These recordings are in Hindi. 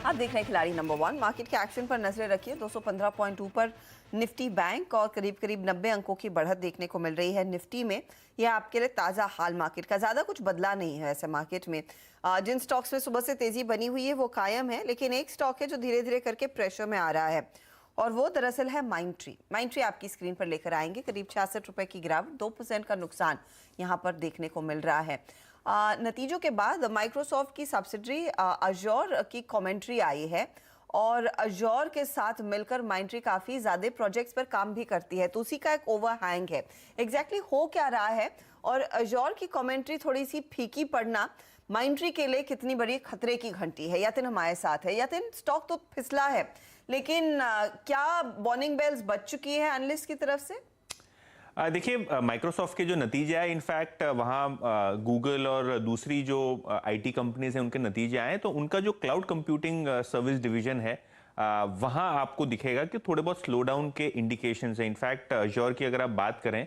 आप देख रहे हैं खिलाड़ी नंबर 1। मार्केट के एक्शन पर नजरें रखिए। 215.2 पर निफ्टी बैंक और करीब करीब 90 अंकों की बढ़त देखने को मिल रही है निफ्टी में। यह आपके लिए ताज़ा हाल मार्केट का, ज़्यादा कुछ बदला नहीं है वैसे मार्केट में। जिन स्टॉक्स में सुबह से तेजी बनी हुई है वो कायम है, लेकिन एक स्टॉक है जो धीरे धीरे करके प्रेशर में आ रहा है और वो दरअसल है माइंडट्री। माइंडट्री आपकी स्क्रीन पर लेकर आएंगे। करीब 66 रुपए की गिरावट, 2% का नुकसान यहाँ पर देखने को मिल रहा है। नतीजों के बाद माइक्रोसॉफ्ट की सब्सिडरी अजोर की कमेंट्री आई है और अजोर के साथ मिलकर माइंडट्री काफ़ी ज़्यादा प्रोजेक्ट्स पर काम भी करती है, तो उसी का एक ओवरहैंग है। एग्जैक्टली हो क्या रहा है और अजोर की कमेंट्री थोड़ी सी फीकी पड़ना माइंडट्री के लिए कितनी बड़ी खतरे की घंटी है। यतिन हमारे साथ है। यतिन, स्टॉक तो फिसला है, लेकिन क्या वार्निंग बेल्स बज चुकी है एनालिस्ट की तरफ से? देखिए, माइक्रोसॉफ्ट के जो नतीजे आए, इनफैक्ट वहाँ गूगल और दूसरी जो आईटी कंपनीज हैं उनके नतीजे आए, तो उनका जो क्लाउड कंप्यूटिंग सर्विस डिवीजन है वहाँ आपको दिखेगा कि थोड़े बहुत स्लो डाउन के इंडिकेशंस हैं। इनफैक्ट अजोर की अगर आप बात करें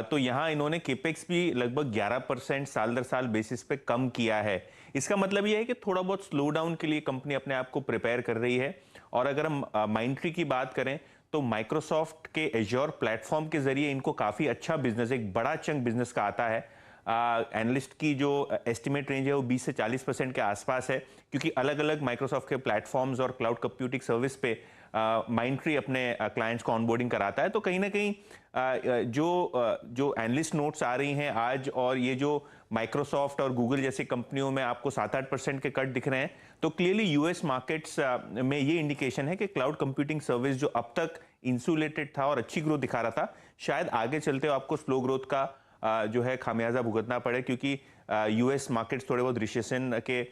तो यहाँ इन्होंने केपेक्स भी लगभग 11% साल दर साल बेसिस पे कम किया है। इसका मतलब ये है कि थोड़ा बहुत स्लो डाउन के लिए कंपनी अपने आप को प्रिपेयर कर रही है। और अगर हम माइंडट्री की बात करें तो माइक्रोसॉफ्ट के एज्योर प्लेटफॉर्म के जरिए इनको काफ़ी अच्छा बिजनेस, एक बड़ा चंक बिजनेस का आता है। एनालिस्ट की जो एस्टिमेट रेंज है वो 20 से 40% के आसपास है, क्योंकि अलग अलग माइक्रोसॉफ्ट के प्लेटफॉर्म्स और क्लाउड कंप्यूटिंग सर्विस पे माइंडट्री अपने क्लाइंट्स को ऑनबोर्डिंग कराता है। तो कहीं ना कहीं जो एनालिस्ट नोट्स आ रही हैं आज, और ये जो माइक्रोसॉफ्ट और गूगल जैसी कंपनियों में आपको 7-8% के कट दिख रहे हैं, तो क्लियरली यूएस मार्केट्स में ये इंडिकेशन है कि क्लाउड कंप्यूटिंग सर्विस जो अब तक इंसुलेटेड था और अच्छी ग्रोथ दिखा रहा था, शायद आगे चलते आपको स्लो ग्रोथ का जो है खामियाजा भुगतना पड़े, क्योंकि यूएस मार्केट्स थोड़े बहुत रिसेशन के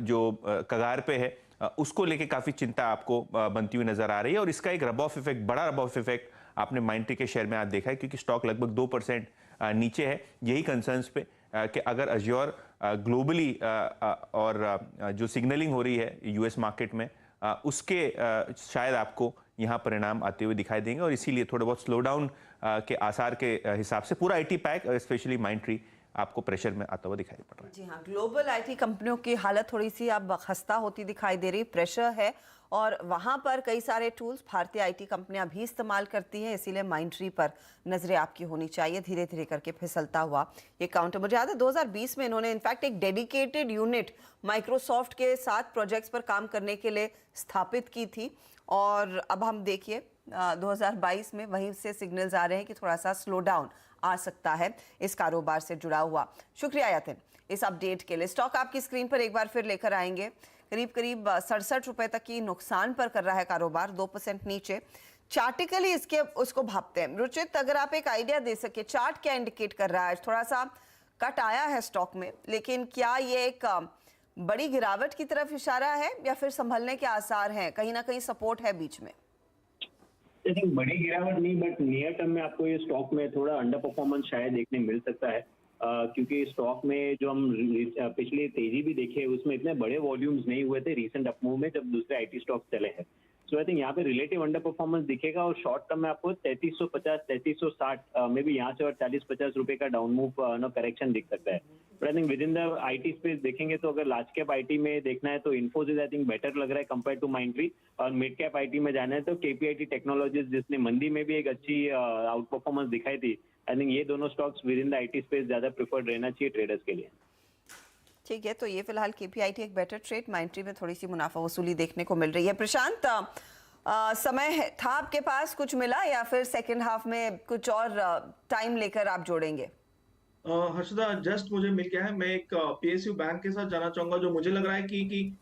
जो कगार पे है, उसको लेके काफी चिंता आपको बनती हुई नजर आ रही है। और इसका एक रब ऑफ इफेक्ट, बड़ा रब ऑफ इफेक्ट आपने माइंडट्री के शेयर में आज देखा है, क्योंकि स्टॉक लगभग 2% नीचे है। यही कंसर्न्स पे कि अगर अज्योर ग्लोबली और जो सिग्नलिंग हो रही है यूएस मार्केट में, उसके शायद आपको यहाँ परिणाम आते हुए दिखाई देंगे, और इसीलिए थोड़े बहुत स्लो डाउन के आसार के हिसाब से पूरा आईटी पैक, स्पेशली माइंडट्री, आपको प्रेशर में आता हुआ दिखाई पड़ रहा है। जी हाँ, ग्लोबल आईटी कंपनियों की हालत थोड़ी सी अब खस्ता होती दिखाई दे रही, प्रेशर है और वहां पर कई सारे टूल्स भारतीय आईटी कंपनियां भी इस्तेमाल करती हैं, इसीलिए माइंडट्री पर नजरें आपकी होनी चाहिए। धीरे धीरे करके फिसलता हुआ ये काउंटर, मुझे याद है 2020 में इन्होंने इनफैक्ट एक डेडिकेटेड यूनिट माइक्रोसॉफ्ट के साथ प्रोजेक्ट्स पर काम करने के लिए स्थापित की थी, और अब हम देखिए 2022 में वहीं से सिग्नल्स आ रहे हैं कि थोड़ा सा स्लो डाउन आ सकता है इस कारोबार से जुड़ा हुआ। शुक्रिया यतिन इस अपडेट के लिए। स्टॉक आपकी स्क्रीन पर एक बार फिर लेकर आएंगे। करीब करीब 67 रुपए तक की नुकसान पर कर रहा है कारोबार, 2% नीचे। चार्टिकली इसके उसको भापते हैं। रुचित, अगर आप एक आइडिया दे सके, चार्ट क्या इंडिकेट कर रहा है? थोड़ा सा कट आया है स्टॉक में, लेकिन क्या ये एक बड़ी गिरावट की तरफ इशारा है या फिर संभलने के आसार हैं? कहीं ना कहीं सपोर्ट है बीच में? आई थिंक बड़ी गिरावट नहीं, बट नियर टर्म में आपको ये स्टॉक में थोड़ा अंडर परफॉर्मेंस शायद देखने मिल सकता है, क्योंकि स्टॉक में जो हम पिछली तेजी भी देखे उसमें इतने बड़े वॉल्यूम्स नहीं हुए थे रिसेंट अपमूव में जब दूसरे आईटी स्टॉक चले हैं। सो आई थिंक यहाँ पे रिलेटिव अंडर परफॉर्मेंस दिखेगा, और शॉर्ट टर्म में आपको 3350 3360 में भी यहाँ से और 40-50 रुपए का डाउन मूव करेक्शन दिख सकता है। But I think with in the IT space देखेंगे तो अगर लार्ज कैप आईटी में देखना है तो इन्फोसिस आई थिंक बेटर लग रहा है कंपेयर टू माइंडट्री, और मिड कैप आईटी में जाना है तो केपीआईटी टेक्नोलॉजीज, जिसने मंदी में भी एक अच्छी आउट परफॉर्मेंस दिखाई थी, आई थिंक ये दोनों stocks with in the IT space ज्यादा प्रिफर्ड रहना चाहिए ट्रेडर्स के लिए। ठीक है, तो ये फिलहाल केपीआईटी एक बेटर ट्रेड, माइंडट्री में थोड़ी सी मुनाफा वसूली देखने को मिल रही है। प्रशांत, समय था आपके पास, कुछ मिला या फिर सेकंड हाफ में कुछ और टाइम लेकर आप जोड़ेंगे? हर्षदा, जस्ट मुझे मिल गया है। मैं एक पीएसयू बैंक के साथ जाना चाहूंगा, जो मुझे लग रहा है कि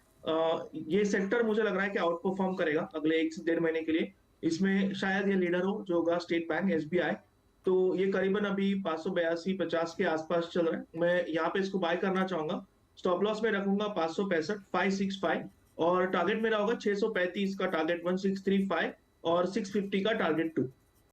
ये सेक्टर मुझे लग रहा है कि आउट परफॉर्म करेगा अगले 1 से 1.5 महीने के लिए। इसमें शायद ये लीडर हो जो होगा स्टेट बैंक, एसबीआई। तो ये करीबन अभी 582-50 के आसपास चल रहा है। मैं यहाँ पे इसको बाय करना चाहूंगा। स्टॉप लॉस में रखूंगा 565 565, और टारगेट मेरा होगा 635 का टारगेट 1635 और 650 का टारगेट 2।